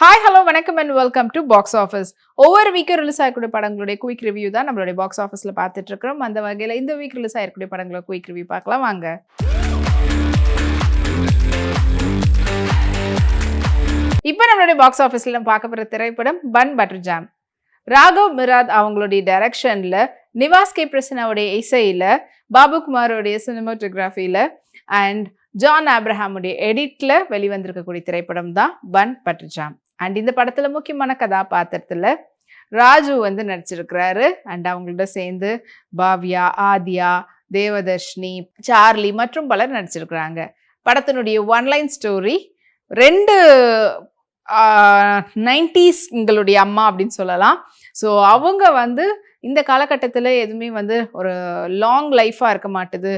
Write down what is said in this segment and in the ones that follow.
Hi hello வணக்கம் and welcome to box office. ஒவ்வொரு வீக்கும் release ஆகக்கூடிய படங்களுடைய குயிக் ரிவ்யூ தான் நம்மளுடைய பாக்ஸ் ஆஃபீஸில் பார்த்துட்டு இருக்கிறோம். அந்த வகையில் இந்த வீக் ரிலீஸ் ஆகக்கூடிய படங்களை குயிக் ரிவ்யூ பார்க்கலாம் வாங்க. இப்போ நம்மளுடைய பாக்ஸ் ஆஃபீஸில் நம்ம பார்க்க போகிற திரைப்படம் பன் பட்டர் ஜாம். ராகவ் மிராத் அவங்களுடைய டைரக்ஷனில், நிவாஸ் கே பிரசன்னாவுடைய இசையில், பாபுகுமாரோடைய சினிமாட்டோகிராஃபியில் அண்ட் ஜான் ஆப்ரஹாமுடைய எடிட்டில் வெளிவந்திருக்கக்கூடிய திரைப்படம் தான் பன் பட்டர் ஜாம். அண்ட் இந்த படத்துல முக்கியமான கதாபாத்திரத்துல ராஜு வந்து நடிச்சிருக்கிறாரு. அண்ட் அவங்களோட சேர்ந்து பாவ்யா, ஆதியா, தேவதர்ஷினி, சார்லி மற்றும் பலர் நடிச்சிருக்கிறாங்க. படத்தினுடைய ஒன்லைன் ஸ்டோரி, ரெண்டு 90s அம்மா அப்படின்னு சொல்லலாம். ஸோ அவங்க வந்து இந்த காலகட்டத்தில் எதுவுமே வந்து ஒரு லாங் லைஃபாக இருக்க மாட்டுது.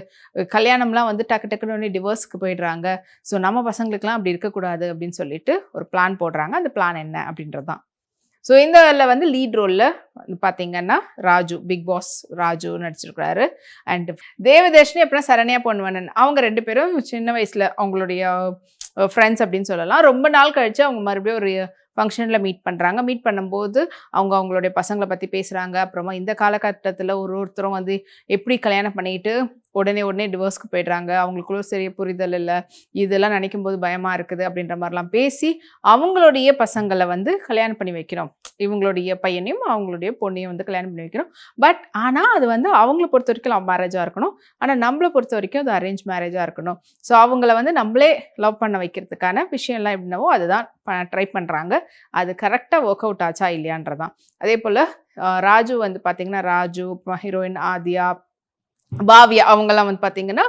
கல்யாணம்லாம் வந்து டக்கு டக்குன்னு டிவோர்ஸ்க்கு போயிடுறாங்க. ஸோ நம்ம பசங்களுக்குலாம் அப்படி இருக்கக்கூடாது அப்படின்னு சொல்லிட்டு ஒரு பிளான் போடுறாங்க. அந்த பிளான் என்ன அப்படின்றது தான். ஸோ இந்த வந்து லீட் ரோலில் பார்த்தீங்கன்னா ராஜு, பிக் பாஸ் ராஜு நடிச்சிருக்கிறாரு. அண்ட் தேவதர்ஷினி அப்புறம் சரண்யா பொன்வண்ணன், அவங்க ரெண்டு பேரும் சின்ன வயசில் அவங்களுடைய ஃப்ரெண்ட்ஸ் அப்படின்னு சொல்லலாம். ரொம்ப நாள் கழித்து அவங்க மறுபடியும் ஒரு ஃபங்க்ஷனில் மீட் பண்ணுறாங்க. மீட் பண்ணும்போது அவங்களுடைய பசங்களை பற்றி பேசுகிறாங்க. அப்புறமா இந்த காலகட்டத்தில் ஒருத்தரும் வந்து எப்படி கல்யாணம் பண்ணிட்டு உடனே டிவோர்ஸ்க்கு போய்ட்றாங்க, அவங்களுக்குள்ள சரிய புரிதல் இல்லை, இதெல்லாம் நினைக்கும் போது பயமாக இருக்குது அப்படின்ற மாதிரிலாம் பேசி அவங்களுடைய பசங்களை வந்து கல்யாணம் பண்ணி வைக்கிறோம். இவங்களுடைய பையனையும் அவங்களுடைய பொண்ணையும் வந்து கல்யாணம் பண்ணி வைக்கிறோம். பட் ஆனால் அது வந்து அவங்கள பொறுத்த வரைக்கும் லவ் மேரேஜாக இருக்கணும். ஆனால் நம்மளை பொறுத்த வரைக்கும் அது அரேஞ்ச் மேரேஜாக இருக்கணும். ஸோ அவங்கள வந்து நம்மளே லவ் பண்ண வைக்கிறதுக்கான விஷயம்லாம் எப்படின்னாவோ அதுதான் ட்ரை பண்ணுறாங்க. அது கரெக்டாக ஒர்க் அவுட் ஆச்சா இல்லையான்றதான். அதே போல் ராஜு வந்து பார்த்திங்கன்னா, ராஜு, ஹீரோயின் ஆதியா, பாவ்யா அவங்கெல்லாம் வந்து பார்த்தீங்கன்னா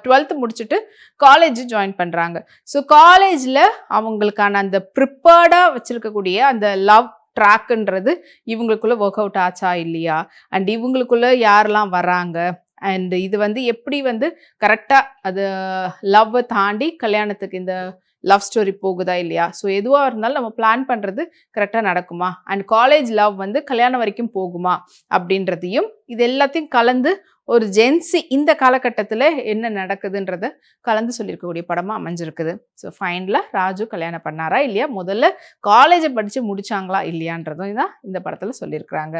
12th முடிச்சுட்டு காலேஜ் ஜாயின் பண்ணுறாங்க. ஸோ காலேஜில் அவங்களுக்கான அந்த ப்ரிப்பேர்டாக வச்சுருக்கக்கூடிய அந்த லவ் ட்ராக்குன்றது இவங்களுக்குள்ள ஒர்க் அவுட் ஆச்சா இல்லையா, அண்ட் இவங்களுக்குள்ள யாரெல்லாம் வராங்க, அண்ட் இது வந்து எப்படி வந்து கரெக்டாக அது லவ்வை தாண்டி கல்யாணத்துக்கு இந்த லவ் ஸ்டோரி போகுதா இல்லையா. ஸோ எதுவாக இருந்தாலும் நம்ம பிளான் பண்ணுறது கரெக்டாக நடக்குமா, அண்ட் காலேஜ் லவ் வந்து கல்யாணம் வரைக்கும் போகுமா அப்படின்றதையும் இது எல்லாத்தையும் கலந்து ஒரு ஜென்சி இந்த காலகட்டத்தில் என்ன நடக்குதுன்றத கலந்து சொல்லியிருக்கக்கூடிய படமாக அமைஞ்சிருக்குது. ஸோ ஃபைனலாக ராஜு கல்யாணம் பண்ணாரா இல்லையா, முதல்ல காலேஜை படித்து முடிச்சாங்களா இல்லையான்றதும் தான் இந்த படத்தில் சொல்லியிருக்கிறாங்க.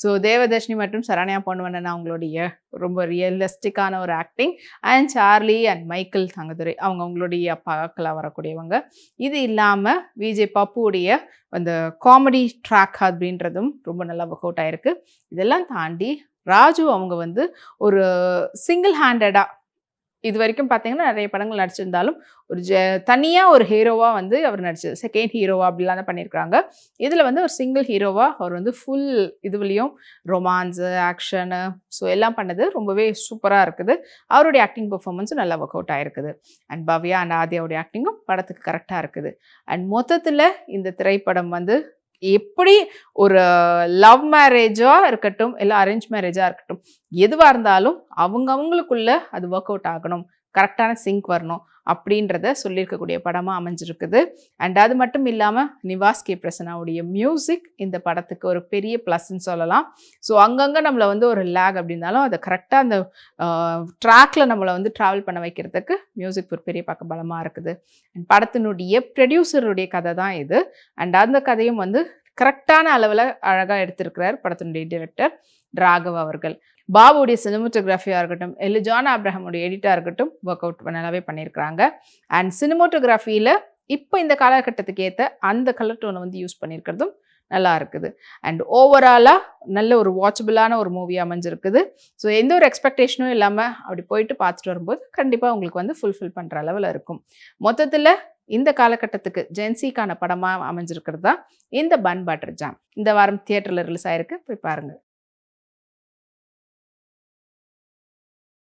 ஸோ தேவதர்ஷினி மற்றும் சரண்யா பொன்வண்ணன் அவங்களுடைய ரொம்ப ரியலிஸ்டிக்கான ஒரு acting, and Charlie and Michael Thangadurai அவங்களுடைய அப்பாக்களாக வரக்கூடியவங்க. இது இல்லாமல் விஜய் பப்புடைய அந்த காமெடி ட்ராக் அப்படின்றதும் ரொம்ப நல்லா ஒர்க் அவுட் ஆயிருக்கு. இதெல்லாம் தாண்டி ராஜு அவங்க வந்து ஒரு சிங்கிள் ஹேண்டடாக இது வரைக்கும் பார்த்தீங்கன்னா நிறைய படங்கள் நடிச்சிருந்தாலும் ஒரு தனியாக ஒரு ஹீரோவாக வந்து அவர் நடிச்சது, செகண்ட் ஹீரோவா அப்படிலாம் தான் பண்ணியிருக்காங்க. இதில் வந்து ஒரு சிங்கிள் ஹீரோவாக அவர் வந்து ஃபுல் இதுலேயும் ரொமான்ஸு, ஆக்ஷனு, ஸோ எல்லாம் பண்ணது ரொம்பவே சூப்பராக இருக்குது. அவருடைய ஆக்டிங் பெர்ஃபார்மன்ஸும் நல்லா ஒர்க் அவுட் ஆகிருக்குது. அண்ட் பவ்யா அண்ட் ஆதியாவுடைய ஆக்டிங்கும் படத்துக்கு கரெக்டாக இருக்குது. அண்ட் மொத்தத்தில் இந்த திரைப்படம் வந்து எப்படி ஒரு லவ் மேரேஜாக இருக்கட்டும் இல்லை அரேஞ்ச் மேரேஜாக இருக்கட்டும், எதுவாக இருந்தாலும் அவங்களுக்குள்ள அது ஒர்க் அவுட் ஆகணும், கரெக்டான சிங்க் வரணும் அப்படின்றத சொல்லியிருக்கக்கூடிய படமாக அமைஞ்சிருக்குது. அண்ட் அது மட்டும் இல்லாமல் நிவாஸ் கே பிரசன்னாவுடைய மியூசிக் இந்த படத்துக்கு ஒரு பெரிய ப்ளஸ்ன்னு சொல்லலாம். ஸோ அங்கங்கே நம்மளை வந்து ஒரு லேக் அப்படின்னாலும் அதை கரெக்டாக அந்த ட்ராக்ல நம்மளை வந்து ட்ராவல் பண்ண வைக்கிறதுக்கு மியூசிக் ஒரு பெரிய பலமாக இருக்குது. அண்ட் படத்தினுடைய ப்ரொடியூசருடைய கதை தான் இது. அண்ட் அந்த கதையும் வந்து கரெக்டான அளவில் அழகாக எடுத்திருக்கிறார் படத்தினுடைய டைரக்டர் ராகவ் அவர்கள். பாபுடைய சினிமோட்டோகிராஃபியாக இருக்கட்டும் இல்லை ஜான் ஆப்ரஹாமுடைய எடிட்டாக இருக்கட்டும் ஒர்க் அவுட் நல்லாவே பண்ணியிருக்கிறாங்க. அண்ட் சினிமோட்டோகிராஃபியில் இப்போ இந்த காலகட்டத்துக்கு ஏற்ற அந்த கலர் டோனை வந்து யூஸ் பண்ணியிருக்கிறதும் நல்லா இருக்குது. அண்ட் ஓவராலாக நல்ல ஒரு வாட்சபிளான ஒரு மூவி அமைஞ்சிருக்குது. ஸோ எந்த ஒரு எக்ஸ்பெக்டேஷனும் இல்லாமல் அப்படி போயிட்டு பார்த்துட்டு வரும்போது கண்டிப்பாக உங்களுக்கு வந்து ஃபுல்ஃபில் பண்ணுற அளவில் இருக்கும். மொத்தத்தில் இந்த காலகட்டத்துக்கு ஜென்சிக்கான படமாக அமைஞ்சிருக்கிறது தான் இந்த பன் பட்டர் ஜாம். இந்த வாரம் தியேட்டரில் ரிலீஸ் ஆயிருக்கு, போய் பாருங்கள்.